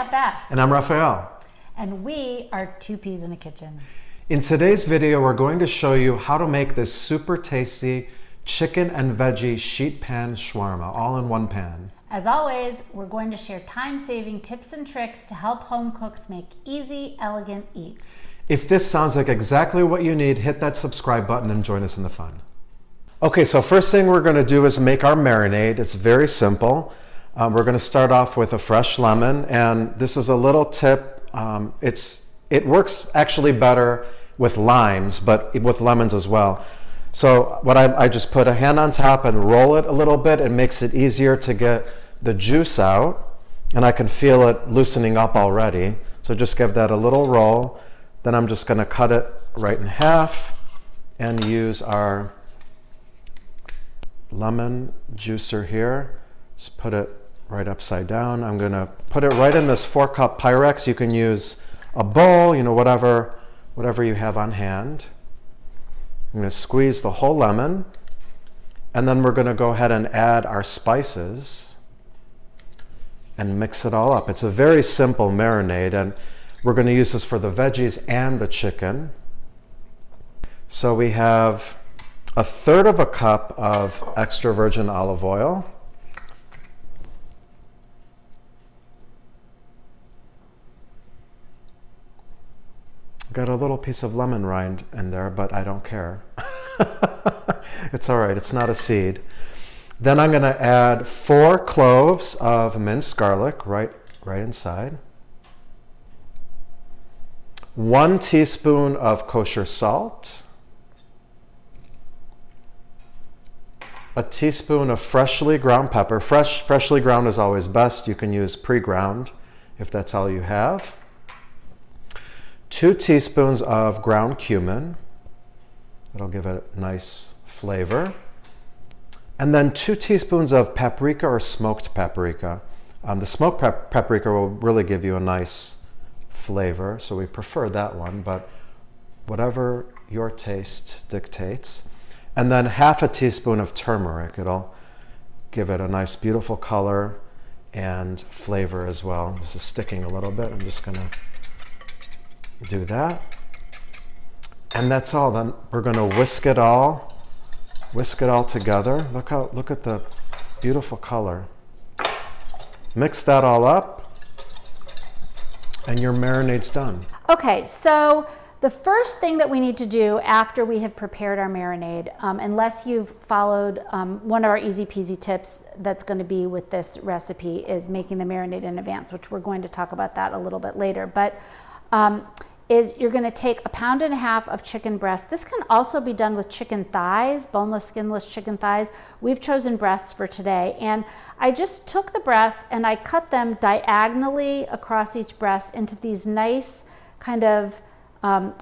I'm Bess. And I'm Raphael. And we are Two Peas in a Kitchen. In today's video, we're going to show you how to make this super tasty chicken and veggie sheet pan shawarma, all in one pan. As always, we're going to share time-saving tips and tricks to help home cooks make easy, elegant eats. If this sounds like exactly what you need, hit that subscribe button and join us in the fun. Okay, so first thing we're going to do is make our marinade. It's very simple. We're going to start off with a fresh lemon, and this is a little tip. It works actually better with limes, but with lemons as well. So what I just put a hand on top and roll it a little bit. It makes it easier to get the juice out, and I can feel it loosening up already. So just give that a little roll. Then I'm just going to cut it right in half and use our lemon juicer here. Just put it right upside down. I'm going to put it right in this 4-cup Pyrex. You can use a bowl, whatever you have on hand. I'm going to squeeze the whole lemon, and then we're going to go ahead and add our spices and mix it all up. It's a very simple marinade, and we're going to use this for the veggies and the chicken. So we have 1/3 cup of extra virgin olive oil. Got a little piece of lemon rind in there, but I don't care. It's all right, it's not a seed. Then I'm going to add 4 cloves of minced garlic right inside. 1 teaspoon of kosher salt. 1 teaspoon of freshly ground pepper. Freshly ground is always best. You can use pre-ground if that's all you have. 2 teaspoons of ground cumin. That'll give it a nice flavor. And then 2 teaspoons of paprika or smoked paprika. The smoked paprika will really give you a nice flavor, so we prefer that one, but whatever your taste dictates. And then 1/2 teaspoon of turmeric. It'll give it a nice, beautiful color and flavor as well. This is sticking a little bit. I'm just going to do that, and that's all. Then we're going to whisk it all together. Look at the beautiful color. Mix that all up, and your marinade's done. Okay, so the first thing that we need to do after we have prepared our marinade, unless you've followed one of our easy peasy tips that's going to be with this recipe, is making the marinade in advance, which we're going to talk about that a little bit later. But is you're going to take 1.5 pounds of chicken breast. This can also be done with chicken thighs, boneless, skinless chicken thighs. We've chosen breasts for today. And I just took the breasts and I cut them diagonally across each breast into these nice kind of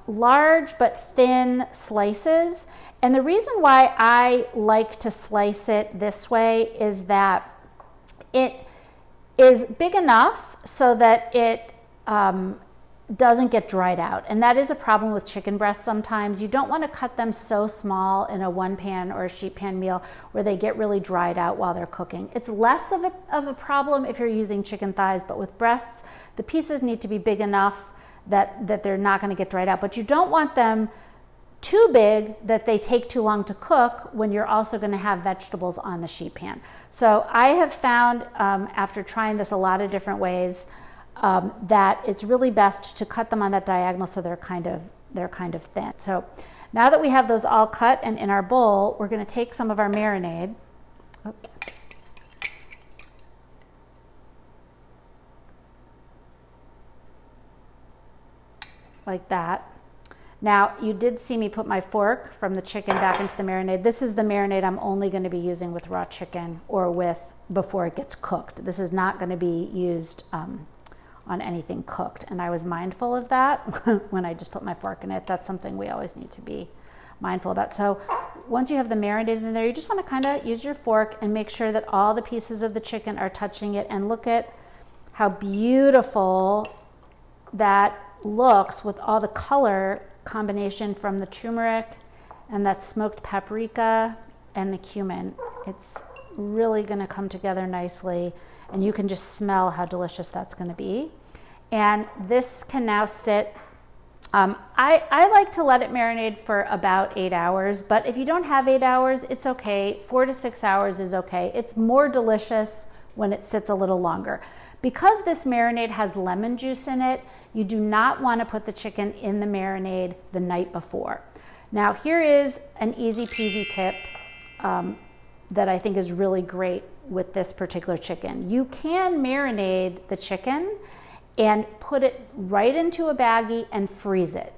large but thin slices. And the reason why I like to slice it this way is that it is big enough so that it doesn't get dried out. And that is a problem with chicken breasts sometimes. You don't want to cut them so small in a 1-pan or a sheet pan meal where they get really dried out while they're cooking. It's less of a problem if you're using chicken thighs, but with breasts, the pieces need to be big enough that they're not going to get dried out. But you don't want them too big that they take too long to cook when you're also going to have vegetables on the sheet pan. So I have found, after trying this a lot of different ways, that it's really best to cut them on that diagonal so they're kind of thin. So now that we have those all cut and in our bowl, we're going to take some of our marinade. Like that. Now, you did see me put my fork from the chicken back into the marinade. This is the marinade I'm only going to be using with raw chicken or with before it gets cooked. This is not going to be used on anything cooked. And I was mindful of that when I just put my fork in it. That's something we always need to be mindful about. So once you have the marinade in there, you just want to kind of use your fork and make sure that all the pieces of the chicken are touching it, and look at how beautiful that looks with all the color combination from the turmeric and that smoked paprika and the cumin. It's really going to come together nicely. and you can just smell how delicious that's going to be. And this can now sit. I like to let it marinate for about 8 hours, but if you don't have 8 hours, it's okay. 4 to 6 hours is okay. It's more delicious when it sits a little longer. Because this marinade has lemon juice in it, you do not want to put the chicken in the marinade the night before. Now, here is an easy peasy tip that I think is really great with this particular chicken. You can marinate the chicken and put it right into a baggie and freeze it.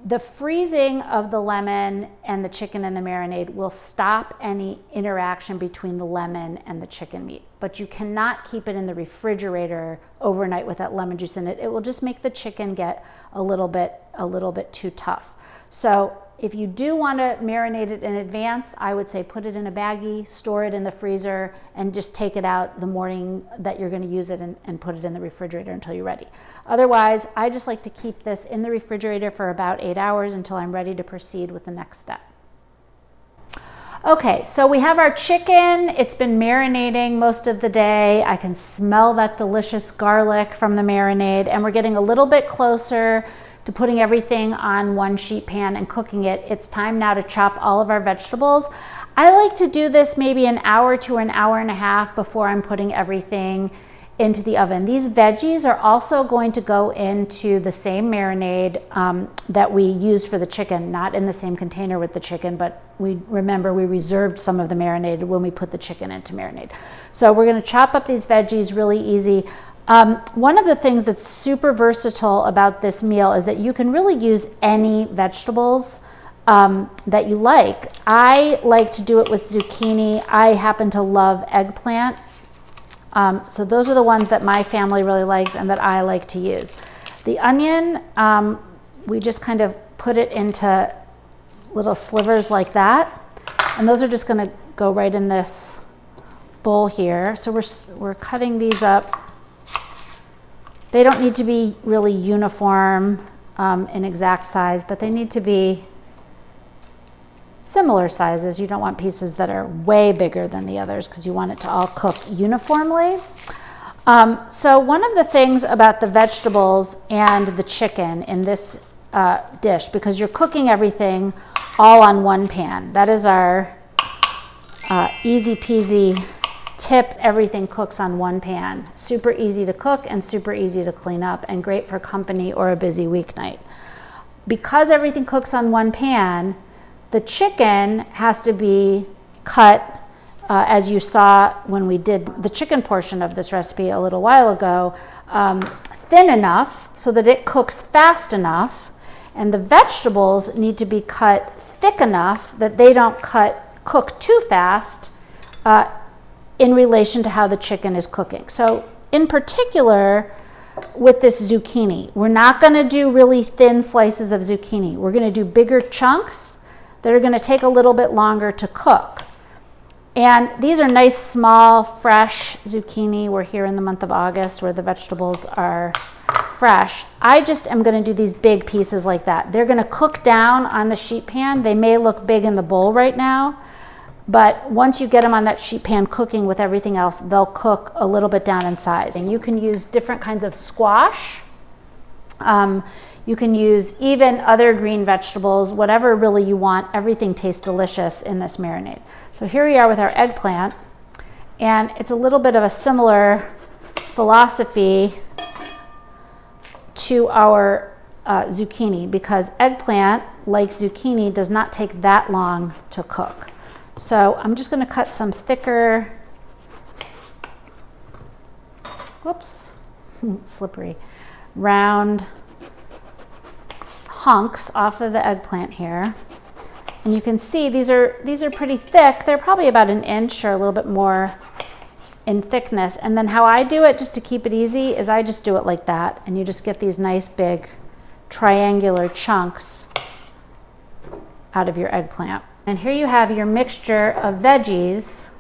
The freezing of the lemon and the chicken in the marinade will stop any interaction between the lemon and the chicken meat, but you cannot keep it in the refrigerator overnight with that lemon juice in it. It will just make the chicken get a little bit too tough. So if you do want to marinate it in advance, I would say put it in a baggie, store it in the freezer, and just take it out the morning that you're going to use it and put it in the refrigerator until you're ready. Otherwise, I just like to keep this in the refrigerator for about 8 hours until I'm ready to proceed with the next step. Okay, so we have our chicken. It's been marinating most of the day. I can smell that delicious garlic from the marinade, and we're getting a little bit closer to putting everything on one sheet pan and cooking it. It's time now to chop all of our vegetables. I like to do this maybe an hour to an hour and a half before I'm putting everything into the oven. These veggies are also going to go into the same marinade that we used for the chicken, not in the same container with the chicken, but we reserved some of the marinade when we put the chicken into marinade. So we're gonna chop up these veggies really easy. One of the things that's super versatile about this meal is that you can really use any vegetables that you like. I like to do it with zucchini. I happen to love eggplant. So those are the ones that my family really likes and that I like to use. The onion, we just kind of put it into little slivers like that. And those are just going to go right in this bowl here. So we're cutting these up. They don't need to be really uniform in exact size, but they need to be similar sizes. You don't want pieces that are way bigger than the others because you want it to all cook uniformly. So one of the things about the vegetables and the chicken in this dish, because you're cooking everything all on one pan, that is our easy peasy tip. Everything cooks on one pan. Super easy to cook and super easy to clean up and great for company or a busy weeknight. Because everything cooks on one pan, the chicken has to be cut, as you saw when we did the chicken portion of this recipe a little while ago, thin enough so that it cooks fast enough, and the vegetables need to be cut thick enough that they don't cook too fast in relation to how the chicken is cooking. So in particular, with this zucchini, we're not going to do really thin slices of zucchini. We're going to do bigger chunks that are going to take a little bit longer to cook. And these are nice, small, fresh zucchini. We're here in the month of August where the vegetables are fresh. I just am going to do these big pieces like that. They're going to cook down on the sheet pan. They may look big in the bowl right now, but once you get them on that sheet pan cooking with everything else, they'll cook a little bit down in size. And you can use different kinds of squash. You can use even other green vegetables, whatever really you want. Everything tastes delicious in this marinade. So here we are with our eggplant, and it's a little bit of a similar philosophy to our zucchini, because eggplant, like zucchini, does not take that long to cook. So I'm just going to cut some thicker, whoops, slippery, round hunks off of the eggplant here. And you can see these are pretty thick. They're probably about an inch or a little bit more in thickness. And then how I do it, just to keep it easy, is I just do it like that. And you just get these nice big triangular chunks out of your eggplant. And here you have your mixture of veggies.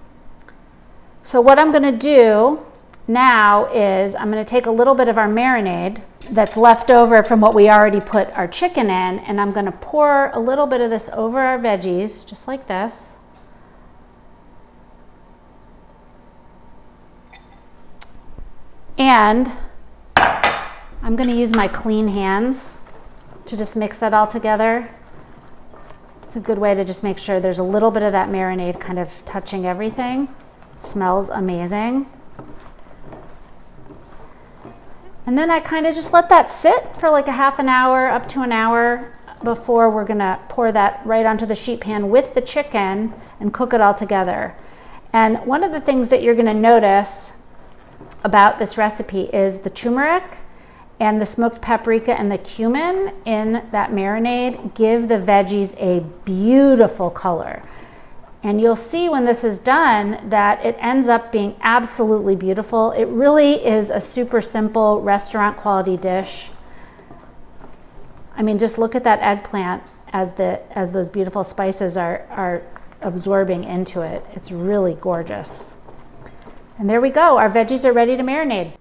So what I'm going to do now is I'm going to take a little bit of our marinade that's left over from what we already put our chicken in, and I'm going to pour a little bit of this over our veggies, just like this. And I'm going to use my clean hands to just mix that all together. It's a good way to just make sure there's a little bit of that marinade kind of touching everything. Smells amazing. And then I kind of just let that sit for like a half an hour up to an hour before we're gonna pour that right onto the sheet pan with the chicken and cook it all together. And one of the things that you're gonna notice about this recipe is the turmeric and the smoked paprika and the cumin in that marinade give the veggies a beautiful color. And you'll see when this is done that it ends up being absolutely beautiful. It really is a super simple restaurant quality dish. I mean, just look at that eggplant as those beautiful spices are absorbing into it. It's really gorgeous. And there we go, our veggies are ready to marinate.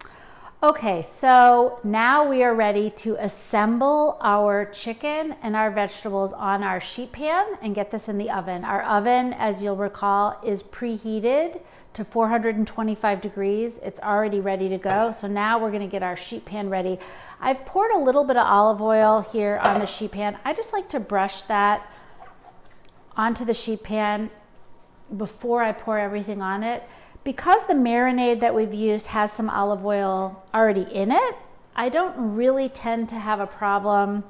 Okay, so now we are ready to assemble our chicken and our vegetables on our sheet pan and get this in the oven. Our oven, as you'll recall, is preheated to 425 degrees. It's already ready to go. So now we're gonna get our sheet pan ready. I've poured a little bit of olive oil here on the sheet pan. I just like to brush that onto the sheet pan before I pour everything on it. Because the marinade that we've used has some olive oil already in it, I don't really tend to have a problem.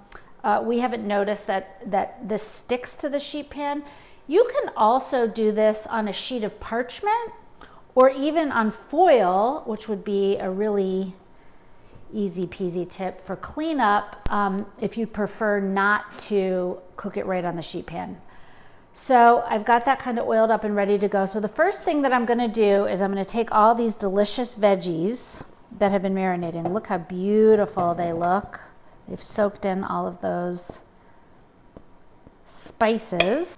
We haven't noticed that this sticks to the sheet pan. You can also do this on a sheet of parchment or even on foil, which would be a really easy peasy tip for cleanup if you prefer not to cook it right on the sheet pan. So I've got that kind of oiled up and ready to go. So the first thing that I'm going to do is I'm going to take all these delicious veggies that have been marinating. Look how beautiful they look. They've soaked in all of those spices.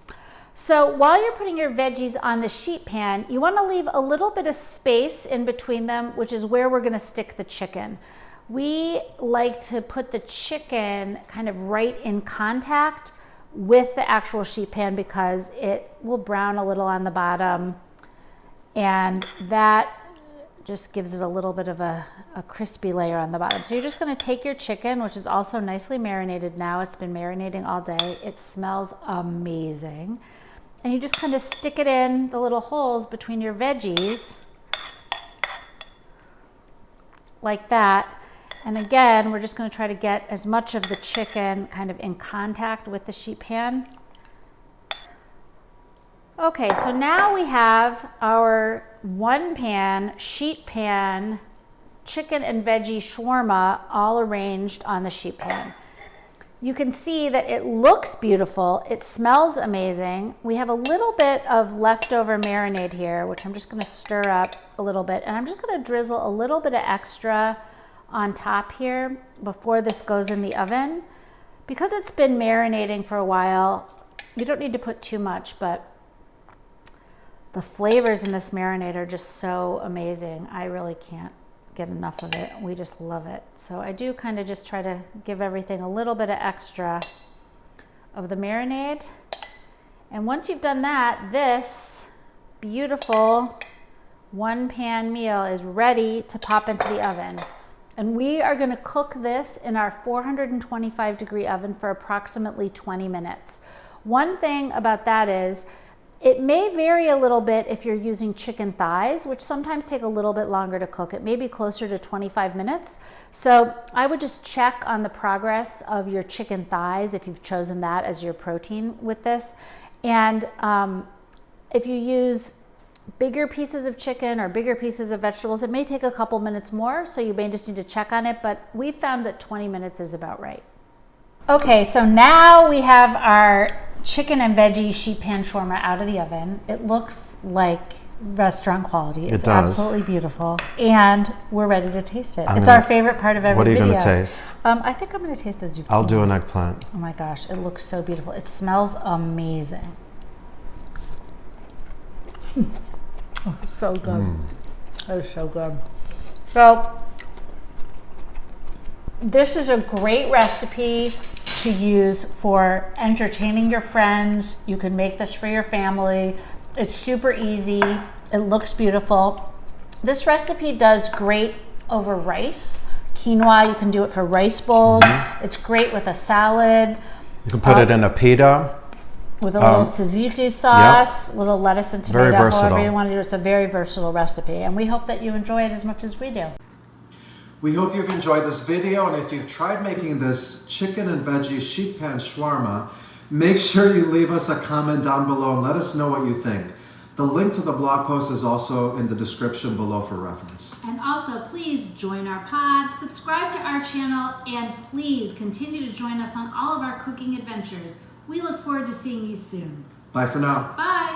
So while you're putting your veggies on the sheet pan, you want to leave a little bit of space in between them, which is where we're going to stick the chicken. We like to put the chicken kind of right in contact with the actual sheet pan because it will brown a little on the bottom, and that just gives it a little bit of a crispy layer on the bottom. So you're just going to take your chicken, which is also nicely marinated now. It's been marinating all day. It smells amazing. And you just kind of stick it in the little holes between your veggies like that. And again, we're just going to try to get as much of the chicken kind of in contact with the sheet pan. Okay, so now we have our one pan, sheet pan, chicken and veggie shawarma all arranged on the sheet pan. You can see that it looks beautiful. It smells amazing. We have a little bit of leftover marinade here, which I'm just going to stir up a little bit. And I'm just going to drizzle a little bit of extra on top here before this goes in the oven. Because it's been marinating for a while, you don't need to put too much, but the flavors in this marinade are just so amazing. I really can't get enough of it. We just love it. So I do kind of just try to give everything a little bit of extra of the marinade. And once you've done that, this beautiful one pan meal is ready to pop into the oven. And we are going to cook this in our 425 degree oven for approximately 20 minutes. One thing about that is it may vary a little bit if you're using chicken thighs, which sometimes take a little bit longer to cook. It may be closer to 25 minutes. So I would just check on the progress of your chicken thighs if you've chosen that as your protein with this. And if you use bigger pieces of chicken or bigger pieces of vegetables, it may take a couple minutes more, so you may just need to check on it, but we found that 20 minutes is about right. Okay, so now we have our chicken and veggie sheet pan shawarma out of the oven. It looks like restaurant quality. It's absolutely beautiful, and we're ready to taste it. It's our favorite part of every video. What are you going to taste? I think I'm going to taste a zucchini. I'll do an eggplant. Oh my gosh, it looks so beautiful. It smells amazing. Oh, so good. That is so good. So this is a great recipe to use for entertaining your friends. You can make this for your family. It's super easy. It looks beautiful. This recipe does great over rice. Quinoa, you can do it for rice bowls. It's great with a salad. You can put it in a pita. With a little tzatziki sauce, little lettuce and tomato, Very versatile. however you want to do it. It's a very versatile recipe, and we hope that you enjoy it as much as we do. We hope you've enjoyed this video, and if you've tried making this chicken and veggie sheet pan shawarma, make sure you leave us a comment down below and let us know what you think. The link to the blog post is also in the description below for reference. And also, please join our pod, subscribe to our channel, and please continue to join us on all of our cooking adventures. We look forward to seeing you soon. Bye for now. Bye.